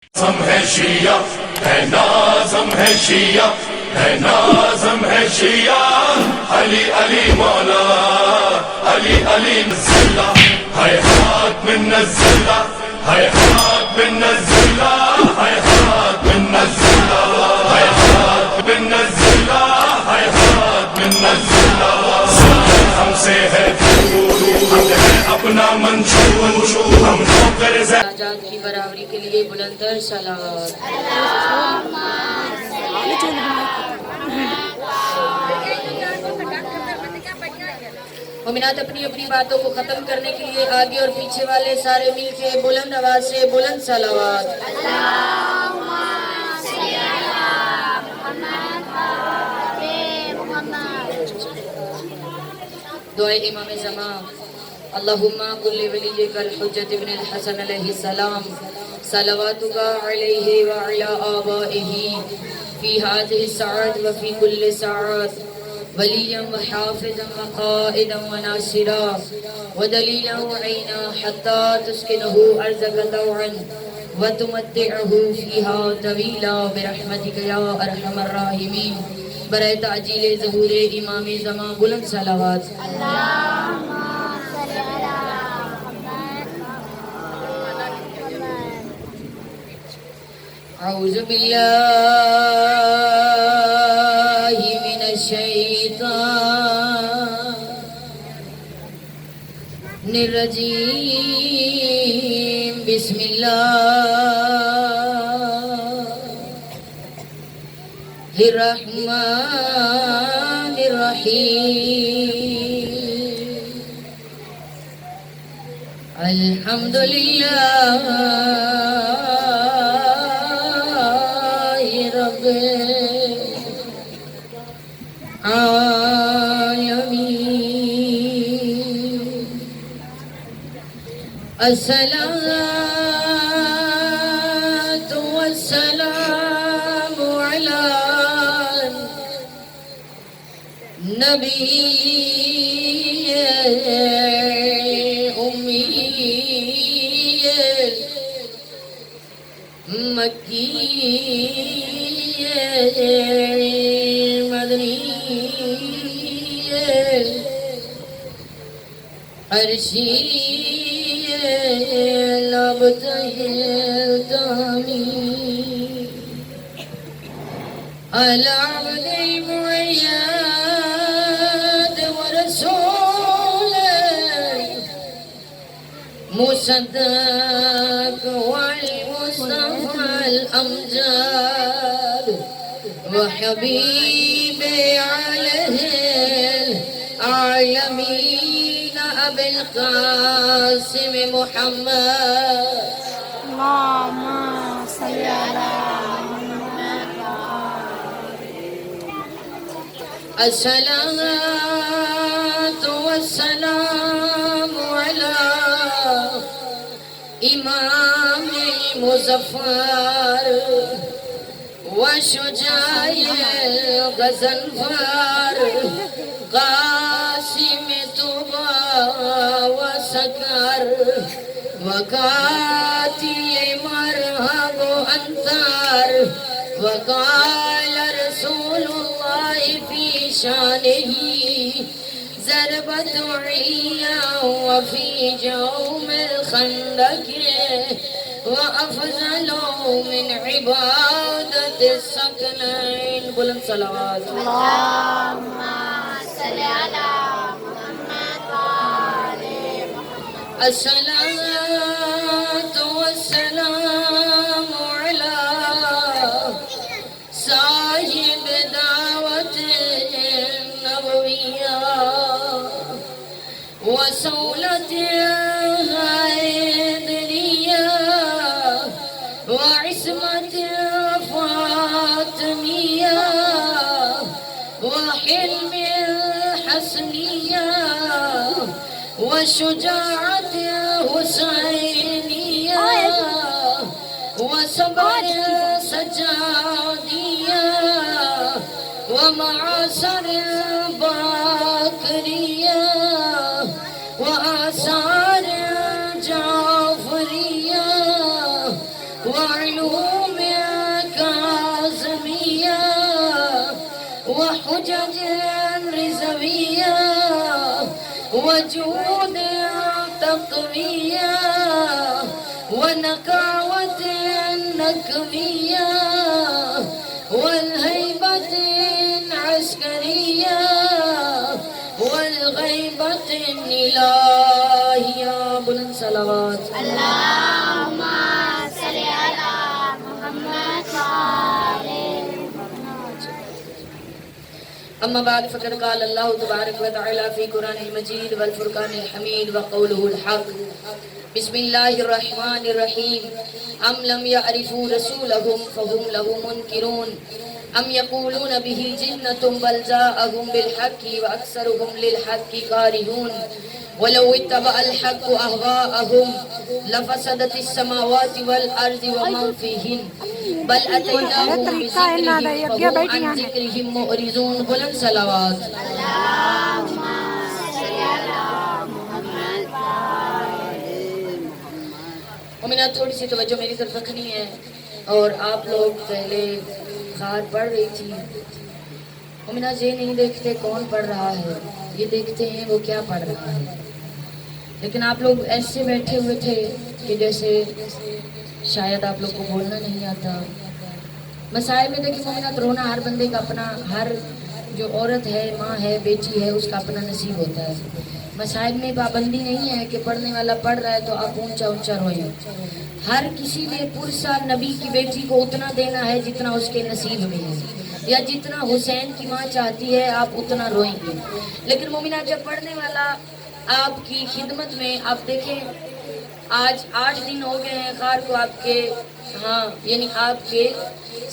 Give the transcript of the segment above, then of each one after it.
Norms ہے شیعہ ہے، norms ہے شیعہ ہے، نازم ہے شیعہ، علی علی مولا علی علی نزلہ ہے، ہاتھ میں نزلہ ہے، ہاتھ میں نزلہ ہے، ہاتھ میں نزلہ ہے، ہاتھ میں نزلہ ہے، ہاتھ میں نزلہ ہم سے ہے دور، ہم ہے اپنا منشور، ہم نوکر آزاد کی برابری کے لیے بلندر صلوات۔ مومنات اپنی اپنی باتوں کو ختم کرنے کے لیے آگے اور پیچھے والے سارے مل کے بلند آواز سے بلند صلوات۔ دعائے امام زمان۔ اللہم کل ولیک الحجت ابن الحسن علیہ السلام صلواتک علیہ وعلی آبائہ فی هذه الساعات وفی کل ساعات ولیا وحافظا وقائدا وناصرا ودلیلا وعینا حتی تسکنہ ارضک طوعا وتمتعہ فیہا طویلا برحمتک یا ارحم الراحمین۔ برائے تعجیل ظہور امام زمان بلند صلوات۔ اعوذ باللہ من الشیطان الرجیم، بسم اللہ الرحمن الرحیم، الحمدللہ رب العالمین، الصلاة والسلام علی نبی امی مکی مدنی عرشی لابتہ تامین علی عبد المعید ورسول مصدق والمصطفى الأمجاد وحبيب عليه العالمين أبي القاسم محمد، اللهم صل على محمد۔ الصلاة والسلام على امام مظفر وشجاع غضنفر قاسم طبا وسكر وقاتل مرهب انثار، وقال رسول الله في شانه ضربت عيا وفي يوم الخندق وأفضل من عبادة السكنين بلند صلوات۔ اللهم صل على محمد وآل محمد۔ الصلاة والسلام على صاحب دعوة النبوية وسولة حیدریہ وعصمة فاطمیہ وحلم حسنیہ وشجاعت حسینیہ وصبر سجادیہ ومعاصر باکریہ وآثار جعفریہ وعلوم كاظمية وحجج رزوية وجود تقوية ونقاوة نكوية والهيبة عسكرية والغيبة الإلهية. بلند صلوات. اللهم صل على محمد وآل محمد. أما بعد فقد قال الله تبارك وتعالى في قرآن المجيد والفرقان الحميد وقوله الحق. بسم الله الرحمن الرحيم. أم لم يعرفوا رسولهم فهم له منكرون أم يقولون به جنة بل جاءهم بالحق وأكثرهم للحق كارهون ولو اتبع الحق أهواءهم لفسدت السماوات والأرض ومن فيهن بل أتيناهم بذكرهم فهم عن ذكرهم معرضون. بلند صلوات. اللهم صل على محمد وآل مومنات تھوڑی سی توجہ میری طرف رکھنی ہے. اور آپ لوگ پہلے خار پڑھ رہی تھی. مومنات یہ نہیں دیکھتے کون پڑھ رہا ہے، یہ دیکھتے ہیں وہ کیا پڑھ رہا ہے. لیکن آپ لوگ ایسے بیٹھے ہوئے تھے کہ جیسے شاید آپ لوگ کو بولنا نہیں آتا. مسائل میں دیکھیں مومنات، رونا ہر بندے کا اپنا، ہر جو عورت ہے، ماں ہے، بیٹی ہے، اس کا اپنا نصیب ہوتا ہے. مسائل میں پابندی نہیں ہے کہ پڑھنے والا پڑھ رہا ہے تو آپ اونچا اونچا روئیں. ہر کسی نے پرسا نبی کی بیٹی کو اتنا دینا ہے جتنا اس کے نصیب میں ہے، یا جتنا حسین کی ماں چاہتی ہے آپ اتنا روئیں گے. لیکن مومنات جب پڑھنے والا آپ کی خدمت میں، آپ دیکھیں آج 8 دن ہو گئے ہیں خار کو آپ کے یعنی آپ کے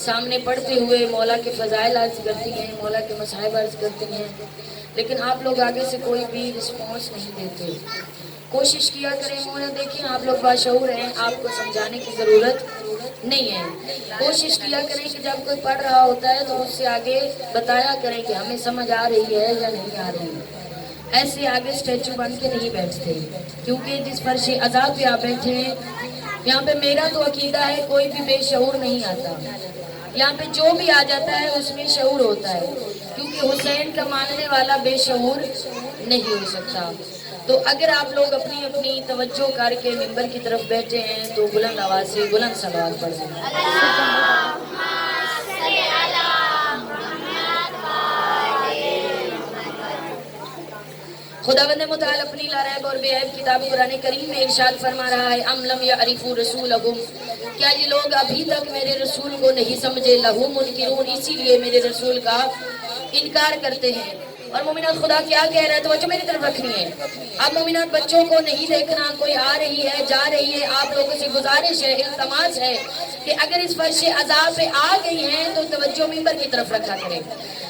سامنے پڑھتے ہوئے مولا کے فضائل عرض کرتی ہیں، مولا کے مصائب عرض کرتی ہیں، لیکن آپ لوگ آگے سے کوئی بھی رسپانس نہیں دیتے. کوشش کیا کریں مولا، دیکھیں آپ لوگ باشعور ہیں، آپ کو سمجھانے کی ضرورت نہیں ہے. کوشش کیا کریں کہ جب کوئی پڑھ رہا ہوتا ہے تو اس سے آگے بتایا کریں کہ ہمیں سمجھ آ رہی ہے یا نہیں آ رہی. ایسے آگے اسٹیچو بن کے نہیں بیٹھتے، کیونکہ جس فرش عذاب پہ آپ بیٹھے ہیں یہاں پہ میرا تو عقیدہ ہے کوئی بھی بے شعور نہیں آتا. یہاں پہ جو بھی آ جاتا ہے اس میں شعور ہوتا ہے، کیونکہ حسین کا ماننے والا بے شعور نہیں ہو سکتا. تو اگر آپ لوگ اپنی اپنی توجہ کر کے منبر کی طرف بیٹھے ہیں تو بلند آواز سے بلند صلوات پڑھ دیں. اللهم صل على محمد وآل محمد. خداوند متعال اپنی لارب اور بے عیب کتاب قرآن کریم میں ارشاد فرما رہا ہے، ام لم یعرفوا رسولہم، کیا یہ لوگ ابھی تک میرے رسول کو نہیں سمجھے، لہو منکرون، اسی لیے میرے رسول کا انکار کرتے ہیں. اور مومنات خدا کیا کہہ رہا ہے، توجہ میری طرف رکھنی ہے. اب مومنات بچوں کو نہیں دیکھنا، کوئی آ رہی ہے جا رہی ہے، آپ لوگوں سے گزارش ہے، التماس ہے کہ اگر اس فرش عذاب پہ آ گئی ہیں تو توجہ منبر کی طرف رکھا کریں.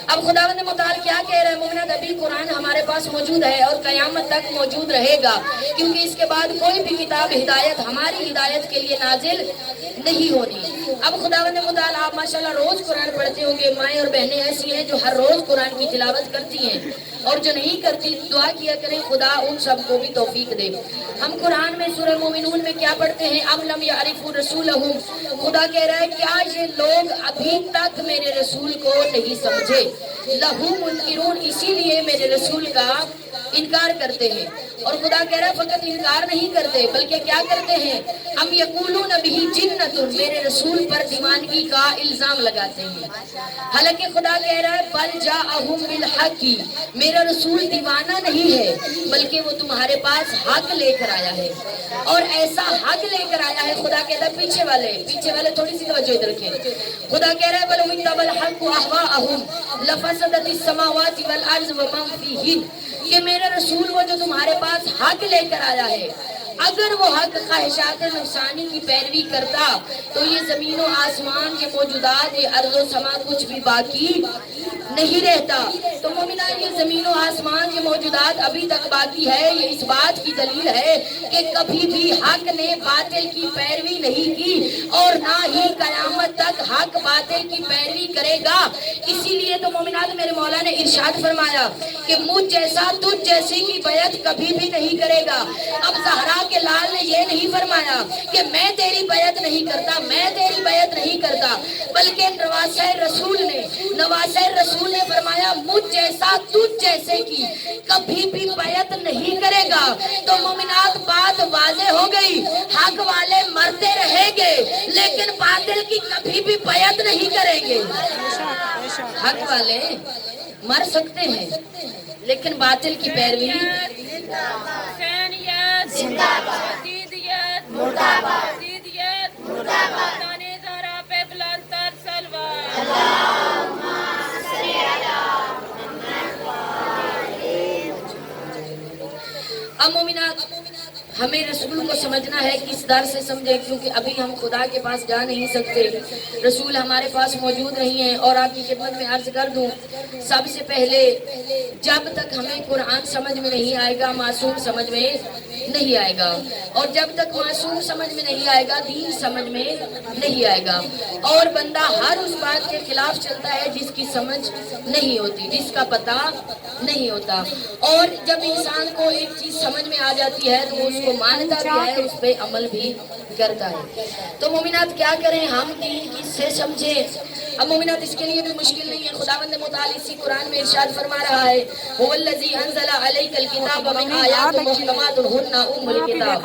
اب خداوند متعال کیا کہہ رہا ہے مومنات، ابھی قرآن ہمارے پاس موجود ہے اور قیامت تک موجود رہے گا، کیونکہ اس کے بعد کوئی بھی کتاب ہدایت ہماری ہدایت کے لیے نازل نہیں ہونی. اب خداوند متعال آپ ماشاءاللہ روز قرآن پڑھتے ہوں گے. مائیں اور بہنیں ایسی ہیں جو ہر روز قرآن کی تلاوت کرتی ہیں، اور جو نہیں کرتی دعا کیا کریں خدا ان سب کو بھی توفیق دے. ہم قرآن میں سورہ مومنون میں کیا پڑھتے ہیں، ام لم یعرفوا رسولہم. خدا کہہ رہا ہے کیا یہ لوگ ابھی تک میرے رسول کو نہیں سمجھے، لہو منکرون، اسی لیے میرے رسول کا انکار کرتے ہیں. اور خدا کہہ رہا ہے فقط انکار نہیں کرتے بلکہ کیا کرتے ہیں، ام یقولون بہ جنۃ، میرے رسول پر دیوانگی کا الزام لگاتے ہیں. حالانکہ خدا کہہ رہا ہے بل جاءہم بالحق، میرا رسول دیوانہ نہیں ہے بلکہ وہ تمہارے پاس حق لے کر آیا ہے. اور ایسا حق لے کر آیا ہے، خدا کہتا ہے پیچھے والے تھوڑی سی توجہ ادھر رکھیں. خدا کہہ رہا ہے بل اتبع الحق اهواءهم لفسدت السماوات والارض ومن فیہن، کہ میرا رسول وہ جو تمہارے پاس حق لے کر آیا ہے، اگر وہ حق خواہشات نفسانی کی پیروی کرتا تو یہ زمین و آسمان، یہ موجودات، یہ ارض و سما کچھ بھی باقی نہیں رہتا. تو مومنہ یہ زمین و آسمان یہ موجودات ابھی تک باقی ہے، یہ اس بات کی دلیل ہے کہ کبھی بھی حق نے باطل کی پیروی نہیں کی اور نہ ہی قیامت تک حق باطل کی پیروی کرے گا۔ اسی لیے تو مومنات میرے مولا نے ارشاد فرمایا کہ مجھ جیسا تجھ جیسے کی بیعت کبھی بھی نہیں کرے گا۔ اب زہرا کے لال نے یہ نہیں فرمایا کہ میں تیری بیعت نہیں کرتا، میں تیری بیعت نہیں کرتا، بلکہ نواسہ رسول نے فرمایا مجھ جیسا تجھ جیسے کی کبھی بھی بیعت نہیں کرے گا۔ تو مومنات بات واضح ہو گئی، حق والے مرتے رہیں گے لیکن باطل کی کبھی بھی بیعت نہیں کریں گے۔ حق والے مر سکتے ہیں لیکن باطل کی پیروی زندہ باد، مردہ باد، مردہ باد۔ اب مومنات ہمیں رسول کو سمجھنا ہے، کس در سے سمجھے، کیونکہ ابھی ہم خدا کے پاس جا نہیں سکتے، رسول ہمارے پاس موجود نہیں ہیں۔ اور آپ کی خدمت میں عرض کر دوں، سب سے پہلے جب تک ہمیں قرآن سمجھ میں نہیں آئے گا معصوم سمجھ میں نہیں آئے گا، اور جب تک معصوم سمجھ میں نہیں آئے گا دین سمجھ میں نہیں آئے گا، اور بندہ ہر اس بات کے خلاف چلتا ہے جس کی سمجھ نہیں ہوتی، جس کا پتہ نہیں ہوتا۔ اور جب انسان کو ایک چیز سمجھ میں آ جاتی ہے تو وہ اس کو مانتا بھی ہے، اس پہ عمل بھی کرتا ہے۔ تو مومنات کیا کریں ہم دین کس سے سمجھیں؟ اب مومنات اس کے لیے بھی مشکل نہیں ہے، خداوند متعال اسی قرآن میں ارشاد فرما رہا ہے هو الذی انزل علیک الکتاب من آیات محکمات ہن ام الکتاب۔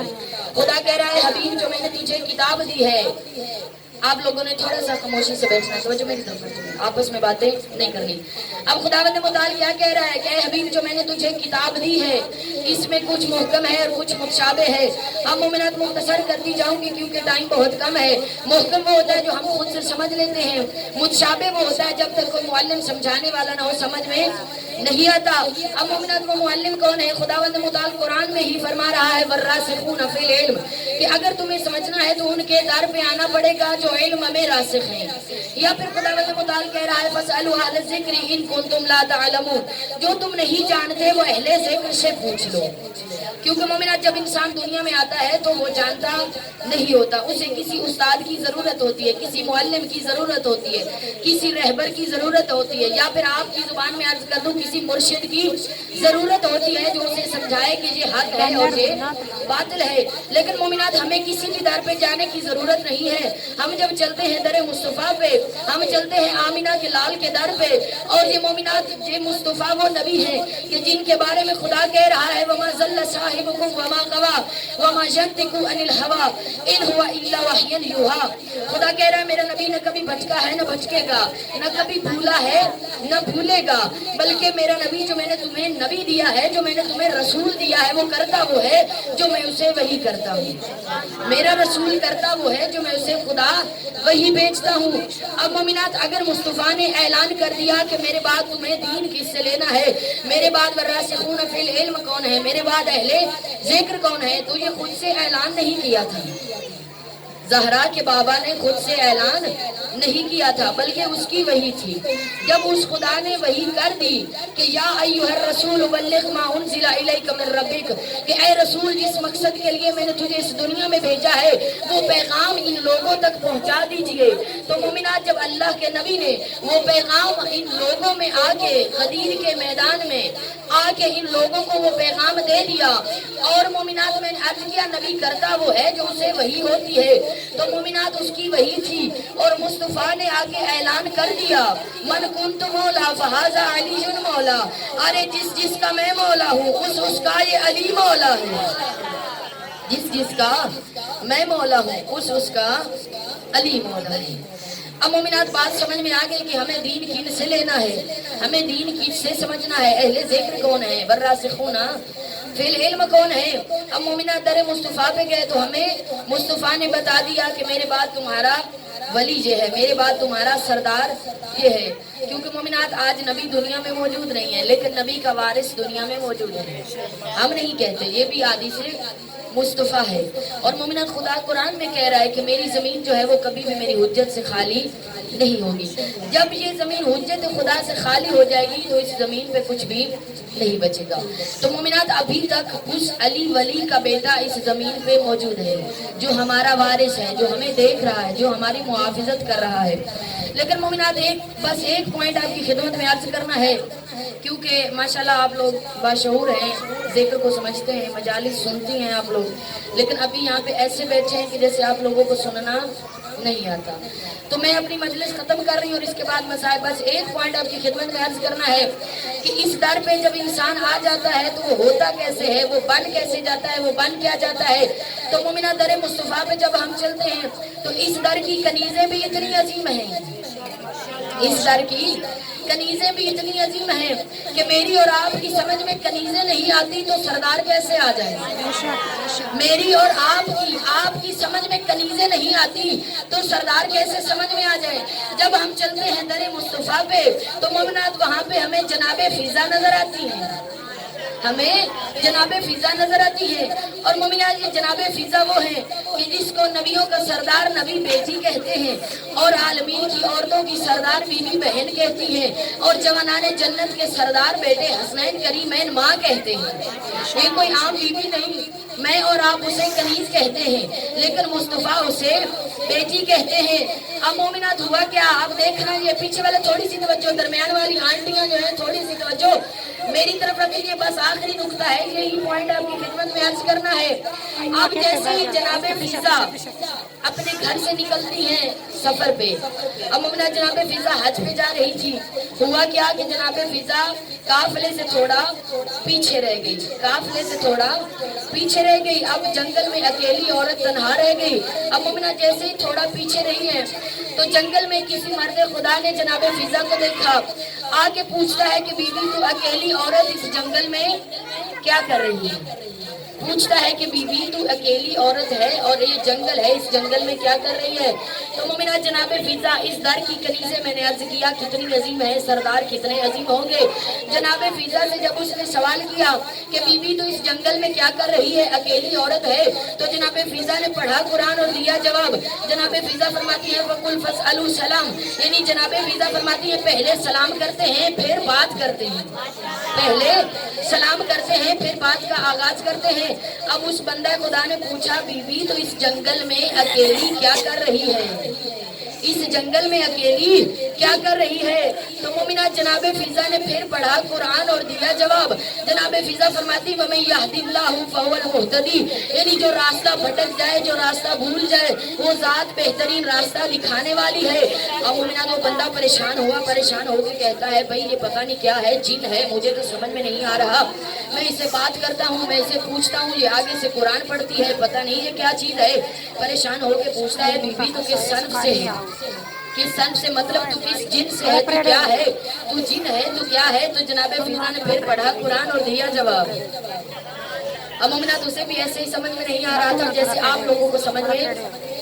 خدا کہہ رہا ہے حبیب جو میں نے تجھے کتاب دی ہے، آپ لوگوں نے تھوڑا سا خاموشی سے بیٹھنا ہے، توجہ میری طرف آپس میں باتیں نہیں کرنی۔ اب خداوند متعال کیا کہہ رہا ہے کہ اے حبیب جو میں نے تجھے کتاب دی ہے اس میں کچھ محکم ہے اور کچھ متشابہ ہے۔ اب مومنات مختصر کرتی جاؤں گی کیونکہ ٹائم بہت کم ہے۔ محکم وہ ہوتا ہے جو ہم خود سے سمجھ لیتے ہیں، متشابہ وہ ہوتا ہے جب تک کوئی معلم سمجھانے والا نہ ہو سمجھ میں نہیں آتا۔ اب مومنات وہ معلم کون ہے؟ خداوند متعال قرآن میں ہی فرما رہا ہے والراسخون فی العلم، کہ اگر تمہیں سمجھنا ہے تو ان کے در پہ آنا پڑے گا جو علم میں راسخ ہیں۔ یا پھر خداوند متعال کہہ رہا ہے فاسألوا اہل الذکر ان کنتم لا تعلمون، جو تم نہیں جانتے وہ اہل ذکر سے پوچھ لو۔ کیونکہ مومنات جب انسان دنیا میں آتا ہے تو وہ جانتا نہیں ہوتا، اسے کسی استاد کی ضرورت ہوتی ہے، کسی معلم کی ضرورت ہوتی ہے، کسی رہبر کی ضرورت ہوتی ہے، یا پھر آپ کی زبان میں عرض کر دوں کسی مرشد کی ضرورت ہوتی ہے جو اسے سمجھائے کہ یہ حق ہے اور یہ باطل ہے۔ لیکن مومنات ہمیں کسی بھی در پہ جانے کی ضرورت نہیں ہے۔ ہم جب چلتے ہیں در مصطفیٰ پہ، ہم چلتے ہیں آمینہ کے لال کے در پہ، اور یہ مومنات یہ مصطفیٰ وہ نبی ہیں کہ جن کے بارے میں خدا کہہ رہا ہے وَمَا ظَلَّ صَاحِبُكُمْ وَمَا غَوَىٰ وَمَا يَنطِقُ عَنِ الْهَوَىٰ إِنْ هُوَ إِلَّا وَحْيٌ يُوحَىٰ۔ خدا کہہ رہا ہے میرا نبی نہ کبھی بھٹکا ہے نہ بھٹکے گا، نہ کبھی بھولا ہے نہ بھولے گا، بلکہ میرا نبی جو میں نے تمہیں نبی دیا ہے، جو میں نے تمہیں رسول دیا ہے، وہ کرتا وہ ہے جو میں اسے وہی کرتا ہوں۔ میرا رسول کرتا وہ ہے جو میں اسے خدا وہی بھیجتا ہوں۔ اب مومنات اگر مصطفیٰ نے اعلان کر دیا کہ میرے بعد تمہیں دین کس سے لینا ہے، میرے بعد والراسخون فی العلم کون ہے، میرے بعد اہل ذکر کون ہے، تو یہ خود سے اعلان نہیں کیا تھا، زہرا کے بابا نے خود سے اعلان نہیں کیا تھا، بلکہ اس کی وحی تھی۔ جب اس خدا نے وحی کر دی کہ یا ایھا الرسول بلغ ما انزل الیک من ربک، کہ اے رسول جس مقصد کے لیے میں نے تجھے اس دنیا میں بھیجا ہے وہ پیغام ان لوگوں تک پہنچا دیجئے۔ تو مومنات جب اللہ کے نبی نے وہ پیغام ان لوگوں میں آ کے غدیر کے میدان میں آ کے ان لوگوں کو وہ پیغام دے دیا، اور مومنات میں نے عرض کیا نبی کرتا وہ ہے جو اسے وحی ہوتی ہے، تو مومنات اس کی وحی تھی، اور مصطفیٰ نے آگے اعلان کر دیا من کنت مولا فہذا علی مولا، ارے جس کا میں مولا ہوں اس کا یہ علی مولا ہے، جس کا میں مولا ہوں اس کا علی مولا ہے۔ اب مومنات بات سمجھ میں آ گئی کہ ہمیں دین کن سے لینا ہے، ہمیں دین کن سے سمجھنا ہے، اہل ذکر کون ہے، والراسخون فی العلم کون ہے۔ اب مومنات در مصطفیٰ پہ گئے تو ہمیں مصطفیٰ نے بتا دیا کہ میرے بعد تمہارا ولی یہ ہے، میرے بعد تمہارا سردار یہ ہے۔ کیونکہ مومنات آج نبی دنیا میں موجود نہیں ہے لیکن نبی کا وارث دنیا میں موجود ہے، ہم نہیں کہتے، یہ بھی حدیث مصطفیٰ ہے۔ اور مومنات خدا قرآن میں کہہ رہا ہے کہ میری زمین جو ہے وہ کبھی بھی میری حجت سے خالی نہیں ہوگی. جب یہ زمین حجت خدا سے خالی ہو جائے گی تو اس زمین پہ کچھ بھی نہیں بچے گا. تو مومنات ابھی تک اس علی ولی کا بیٹا اس زمین پہ موجود ہے جو ہمارا وارث ہے, جو ہمیں دیکھ رہا ہے, جو ہماری محافظت کر رہا ہے. لیکن مومنات بس ایک پوائنٹ آپ کی خدمت میں عرض کرنا ہے, کیونکہ ماشاءاللہ آپ لوگ باشعور ہیں, ذکر کو سمجھتے ہیں, مجالس سنتی ہیں آپ لوگ, لیکن ابھی یہاں پہ ایسے بیٹھے ہیں کہ جیسے آپ لوگوں کو سننا نہیں آتا. تو میں اپنی مجلس ختم کر رہی ہوں اور اس کے بعد مسائل بس ایک پوائنٹ آپ کی خدمت میں عرض کرنا ہے کہ اس در پہ جب انسان آ جاتا ہے تو وہ ہوتا کیسے ہے, وہ بن کیسے جاتا ہے, وہ بن کیا جاتا ہے. تو مومنہ در مصطفیٰ پہ جب ہم چلتے ہیں تو اس در کی کنیزیں بھی اتنی عظیم ہیں, اس در کی کنیزیں بھی اتنی عظیم ہیں کہ میری اور آپ کی سمجھ میں کنیزیں نہیں آتی تو سردار کیسے آ جائیں. میری اور آپ کی سمجھ میں کنیزیں نہیں آتی تو سردار کیسے سمجھ میں آ جائے. جب ہم چلتے ہیں در مصطفیٰ پہ تو مومنات وہاں پہ ہمیں جناب فضا نظر آتی ہیں, ہمیں جناب فضا نظر آتی ہے. اور مومنات یہ جناب فضا وہ ہے کہ جس کو نبیوں کا سردار نبی بیٹی کہتے ہیں اور عالمین کی عورتوں کی سردار بیوی بہن کہتی ہیں اور جوانان جنت کے سردار بیٹے حسنین کریمین ماں کہتے ہیں. یہ کوئی عام بیوی نہیں, میں اور آپ اسے کنیز کہتے ہیں لیکن مصطفیٰ اسے بیٹی کہتے ہیں. اب مومنات ہوا کیا, آپ دیکھنا یہ پیچھے والے تھوڑی سی توجہ, درمیان والی آنٹیاں جو ہیں تھوڑی سی توجہ میری طرف رکھیے. بس آخری نقطہ ہے, یہی پوائنٹ آپ کی خدمت میں عرض کرنا ہے. آپ جیسے ہی جناب فضا اپنے گھر سے نکلتی ہیں سفر پہ, اب مومنہ جناب فضا حج پہ جا رہی تھی. ہوا کیا کہ جناب فضا قافلے سے تھوڑا پیچھے رہ گئی, قافلے سے تھوڑا پیچھے رہ گئی. اب جنگل میں اکیلی عورت تنہا رہ گئی. اب مومنہ جیسے ہی تھوڑا پیچھے رہی ہے تو جنگل میں کسی مرد خدا نے جناب فضا کو دیکھا, آ کے پوچھتا ہے کہ بیوی تو اکیلی عورت اس جنگل میں کیا کر رہی ہے. پوچھتا ہے کہ بیوی تو اکیلی عورت ہے اور یہ جنگل ہے, اس جنگل میں کیا کر رہی ہے. تو مومنہ جناب فضا اس در کی کنیزیں میں نے عرض کیا کتنی عظیم ہے, سردار کتنے عظیم ہوں گے. جناب فضا سے جب اس نے سوال کیا کہ بیوی تو اس جنگل میں کیا کر رہی ہے, اکیلی عورت ہے, تو جناب فضا نے پڑھا قرآن اور دیا جواب. جناب فضا فرماتی ہے وَقُلْ فَاسْأَلُوا سَلَام, یعنی جناب فضا فرماتی ہے پہلے سلام کرتے ہیں پھر بات کرتے ہیں, پہلے سلام کرتے ہیں پھر بات کا آغاز کرتے ہیں. اب اس بندہ خدا نے پوچھا بیوی تو اس جنگل میں اکیلی کیا کر رہی ہے, اس جنگل میں اکیلی کیا کر رہی ہے. تو مومنہ جناب فضا نے پھر پڑھا قرآن اور دیا جواب. جناب فضا فرماتی وَمَن يَهْدِ اللَّهُ فَهُوَ الْمُهْتَدِي, یعنی جو راستہ بھٹک جائے, جو راستہ بھول جائے, وہ ذات بہترین راستہ دکھانے والی ہے. اب مومنہ کو بندہ پریشان ہو کے کہتا ہے بھائی یہ پتہ نہیں کیا ہے, جن ہے, مجھے تو سمجھ میں نہیں آ رہا. میں اسے بات کرتا ہوں, میں اسے پوچھتا ہوں, یہ آگے سے قرآن پڑھتی ہے, پتہ نہیں یہ کیا چیز ہے. پریشان ہو کے پوچھتا ہے بیوی تو کس صنف سے ہے, کس صنف سے, مطلب تو کس جن سے ہے, تو کیا ہے, تو جن ہے تو کیا ہے. تو جناب فضا نے پھر پڑھا قرآن اور دیا جواب. اب مومنات اسے بھی ایسے ہی سمجھ میں نہیں آ رہا تھا جیسے آپ لوگوں کو سمجھ میں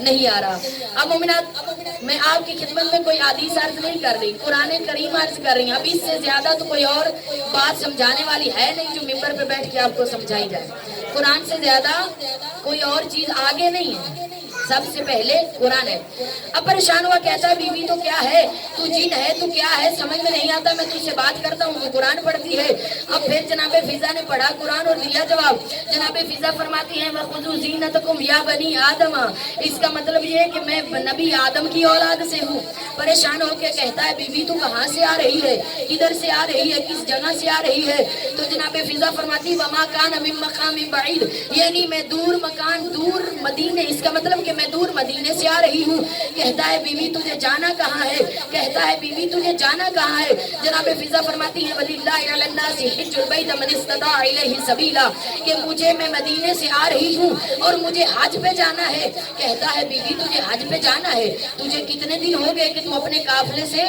نہیں آ رہا. اب مومنات میں آپ کی خدمت میں کوئی حدیث عرض نہیں کر رہی, قرآن کریم عرض کر رہی. اب اس سے زیادہ تو کوئی اور بات سمجھانے والی ہے نہیں جو ممبر پہ بیٹھ کے آپ کو سمجھائی جائے. قرآن سے زیادہ کوئی اور چیز آگے نہیں ہے, سب سے پہلے قرآن ہے. اب پریشان ہوا کہتا ہے بیوی تو کیا ہے, تو جن ہے تو کیا ہے, سمجھ میں نہیں آتا, میں تجھ سے بات کرتا ہوں, تو قرآن پڑھتی ہے. اب پھر جناب فضا نے پڑھا قرآن اور دیا جواب. جناب فضا فرماتی ہیں وَخُذُوا زِینَتَکُمْ یا بنی آدم, اس کا مطلب یہ ہے کہ میں نبی آدم کی اولاد سے ہوں. پریشان ہو کے کہتا ہے بیوی تو کہاں سے آ رہی ہے, کدھر سے آ رہی ہے, کس جگہ سے آ رہی ہے. تو جناب فضا فرماتی وَمَا كَانَ مِن مَقَامٍ بَعِيدٍ, یعنی میں دور مکان, دور مدینے, اس کا مطلب کہ میں دور مدینے سے آ رہی ہوں. کہتا ہے بیوی تجھے جانا کہاں ہے, کہتا ہے بیوی تجھے جانا کہاں ہے. جناب فضا فرماتی ہے وَلِلَّهِ عَلَى النَّاسِ حِجُّ الْبَيْتِ مَنِ اسْتَطَاعَ إِلَيْهِ سَبِيلًا, کہ مجھے, میں مدینے سے آ رہی ہوں اور مجھے حج پہ جانا ہے. کہتا ہے بیوی تجھے حج پہ جانا ہے, تجھے کتنے دن ہو گئے کہ تم اپنے قافلے سے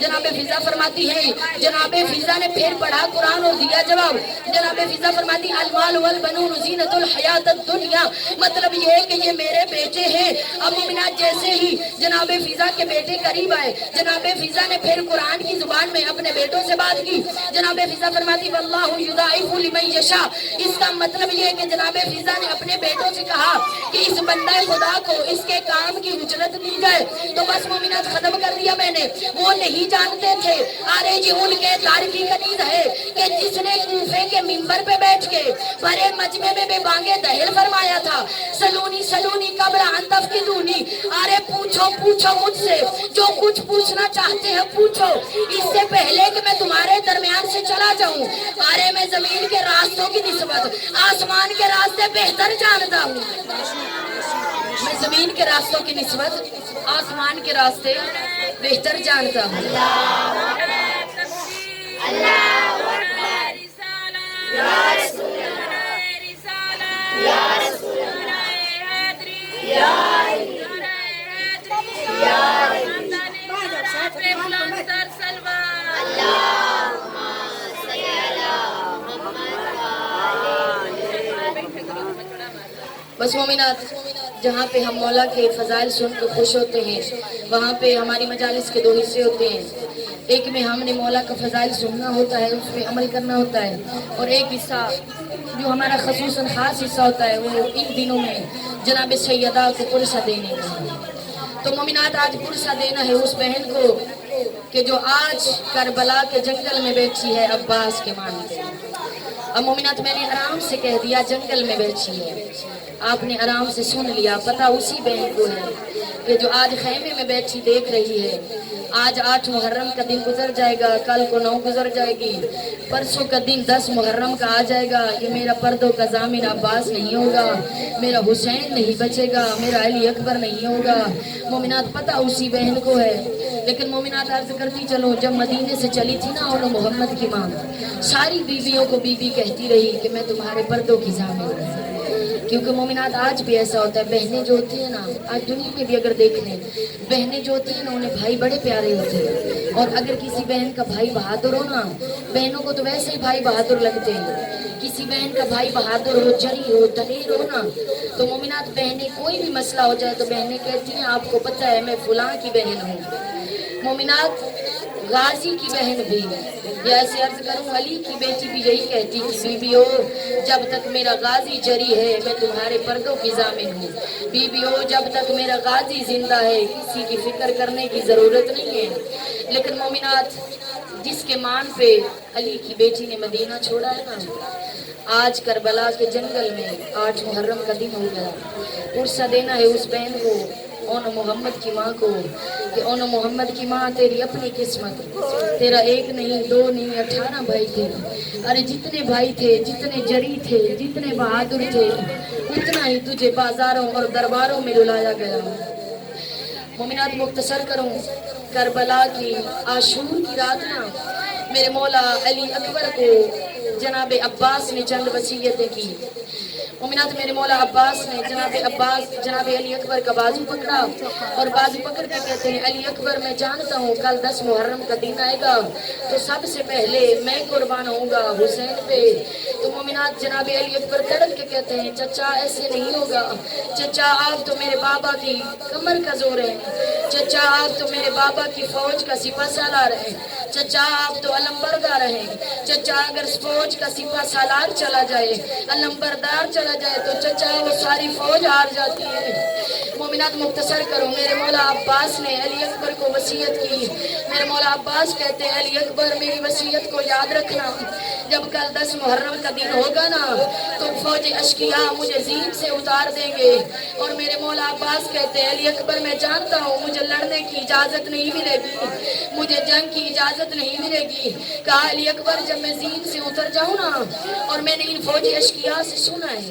جناب فضا فرماتی ہے، جناب فضا نے پھر پڑھا قرآن اور دیا جواب۔ جناب فضا فرماتی المال والبنون زینت الحیات الدنیا، مطلب یہ ہے کہ یہ میرے بیٹے ہیں۔ اب مومنات جیسے ہی جناب فضا کے بیٹے قریب آئے، جناب فضا نے پھر قرآن کی زبان میں اپنے بیٹوں سے بات کی۔ جناب فضا فرماتی واللہ یضاعف لمن یشاء، اس کا مطلب یہ ہے کہ جناب فضا نے اپنے بیٹوں سے کہا کہ اس بندہ خدا کو اس کے کام کی اجرت دی جائے۔ تو بس مومنات ختم کر دیا میں نے۔ وہ نہیں جانتے تھے ارے جی ان کے دار کی کنیز ہے کہ جس نے کوفے کے منبر پہ بیٹھ کے بڑے مجمع میں بے بانگے دہل فرمایا تھا، سلونی سلونی قبل ان تفقدونی، ارے پوچھو پوچھو مجھ سے جو کچھ پوچھنا چاہتے ہیں پوچھو، اس سے پہلے کہ میں تمہارے درمیان سے چلا جاؤں، ارے میں زمین کے راستوں کی نسبت آسمان کے راستے بہتر جانتا ہوں۔ میں زمین کے راستوں کی نسبت آسمان کے راستے بہتر جانتا ہوں۔ بس مومنات جہاں پہ ہم مولا کے فضائل سن کے خوش ہوتے ہیں وہاں پہ ہماری مجالس کے دو حصے ہوتے ہیں، ایک میں ہم نے مولا کا فضائل سننا ہوتا ہے، اس پہ عمل کرنا ہوتا ہے، اور ایک حصہ جو ہمارا خصوصاً خاص حصہ ہوتا ہے وہ ان دنوں میں جناب سیدہ کو پرسہ دینے کا۔ تو مومنات آج پرسہ دینا ہے اس بہن کو کہ جو آج کربلا کے جنگل میں بیٹھی ہے عباس کے مان پہ۔ اب مومنات میں نے آرام سے کہہ دیا جنگل میں بیٹھی ہے، آپ نے آرام سے سن لیا، پتہ اسی بہن کو ہے کہ جو آج خیمے میں بیٹھی دیکھ رہی ہے۔ آج 8 محرم کا دن گزر جائے گا، کل کو 9 گزر جائے گی، پرسوں کا دن 10 محرم کا آ جائے گا کہ میرا پردوں کا ضامن عباس نہیں ہوگا، میرا حسین نہیں بچے گا، میرا علی اکبر نہیں ہوگا۔ مومنات پتہ اسی بہن کو ہے، لیکن مومنات عرض کرتی چلو جب مدینے سے چلی تھی نا اور محمد کی ماں ساری بیویوں کو بی بی کہتی رہی کہ میں تمہارے پردوں کی ضامن ہوں، کیونکہ مومنات آج بھی ایسا ہوتا ہے، بہنیں جو ہوتی ہیں نا آج دنیا میں بھی اگر دیکھ لیں، بہنیں جو ہوتی ہیں نا انہیں بھائی بڑے پیارے ہوتے ہیں، اور اگر کسی بہن کا بھائی بہادر ہو نا، بہنوں کو تو ویسے ہی بھائی بہادر لگتے ہیں، کسی بہن کا بھائی بہادر ہو، جری ہو، دلیر ہو نا، تو مومنات بہنیں کوئی بھی مسئلہ ہو جائے تو بہنیں کہتی ہیں آپ کو پتہ ہے میں فلاں کی بہن ہوں۔ مومنات غازی کی بہن بھی، یا ایسے عرض کروں علی کی بیٹی بھی یہی کہتی کہ بیویو جب تک میرا غازی جری ہے میں تمہارے پردوں کی ضامن ہوں، بیویو جب تک میرا غازی زندہ ہے کسی کی فکر کرنے کی ضرورت نہیں ہے۔ لیکن مومنات جس کے مان پہ علی کی بیٹی نے مدینہ چھوڑا ہے نا، آج کربلا کے جنگل میں 8 محرم کا دن ہو گیا، پرسہ دینا ہے اس بہن کو، اون محمد کی ماں کو، کہ اون محمد کی ماں تیری اپنی قسمت، تیرا 1 نہیں 2 نہیں 18 بھائی تھے، ارے جتنے بھائی تھے، جتنے جری تھے، جتنے بہادر تھے، اتنا ہی تجھے بازاروں اور درباروں میں رلایا گیا۔ مومنات مختصر کروں، کربلا کی عاشور کی رات نا میرے مولا علی اکبر کو جناب عباس نے چند وصیتیں کی۔ مومنات میرے مولا عباس نے جناب علی اکبر کا بازو پکڑا اور بازو پکڑ کے کہتے ہیں علی اکبر میں جانتا ہوں کل 10 محرم کا دن آئے گا تو سب سے پہلے میں قربان ہوں گا حسین پہ۔ تو مومنات جناب علی اکبر تڑپ کے کہتے ہیں چچا ایسے نہیں ہوگا، چچا آپ تو میرے بابا کی کمر کا زور ہے، چچا آپ تو میرے بابا کی فوج کا سپہ سالار ہے، چچا آپ تو علم بردار ہیں، چچا اگر فوج کا سپہ سالار چلا جائے، علم بردار چلا جائے تو چچا وہ ساری فوج ہار جاتی ہے۔ مومنات مختصر کروں، میرے مولا عباس نے علی اکبر کو وصیت کی، میرے مولا عباس کہتے ہیں علی اکبر میری وصیت کو یاد رکھنا، جب کل 10 محرم کا دن ہوگا نا تو فوج اشقیاء مجھے زین سے اتار دیں گے، اور میرے مولا عباس کہتے ہیں علی اکبر میں جانتا ہوں مجھے لڑنے کی اجازت نہیں ملے گی، مجھے جنگ کی اجازت نہیں ملے گی۔ کہا علی اکبر جب میں زین سے اتر جاؤں نا اور میں نے ان فوجی اشقیاء سے سنا ہے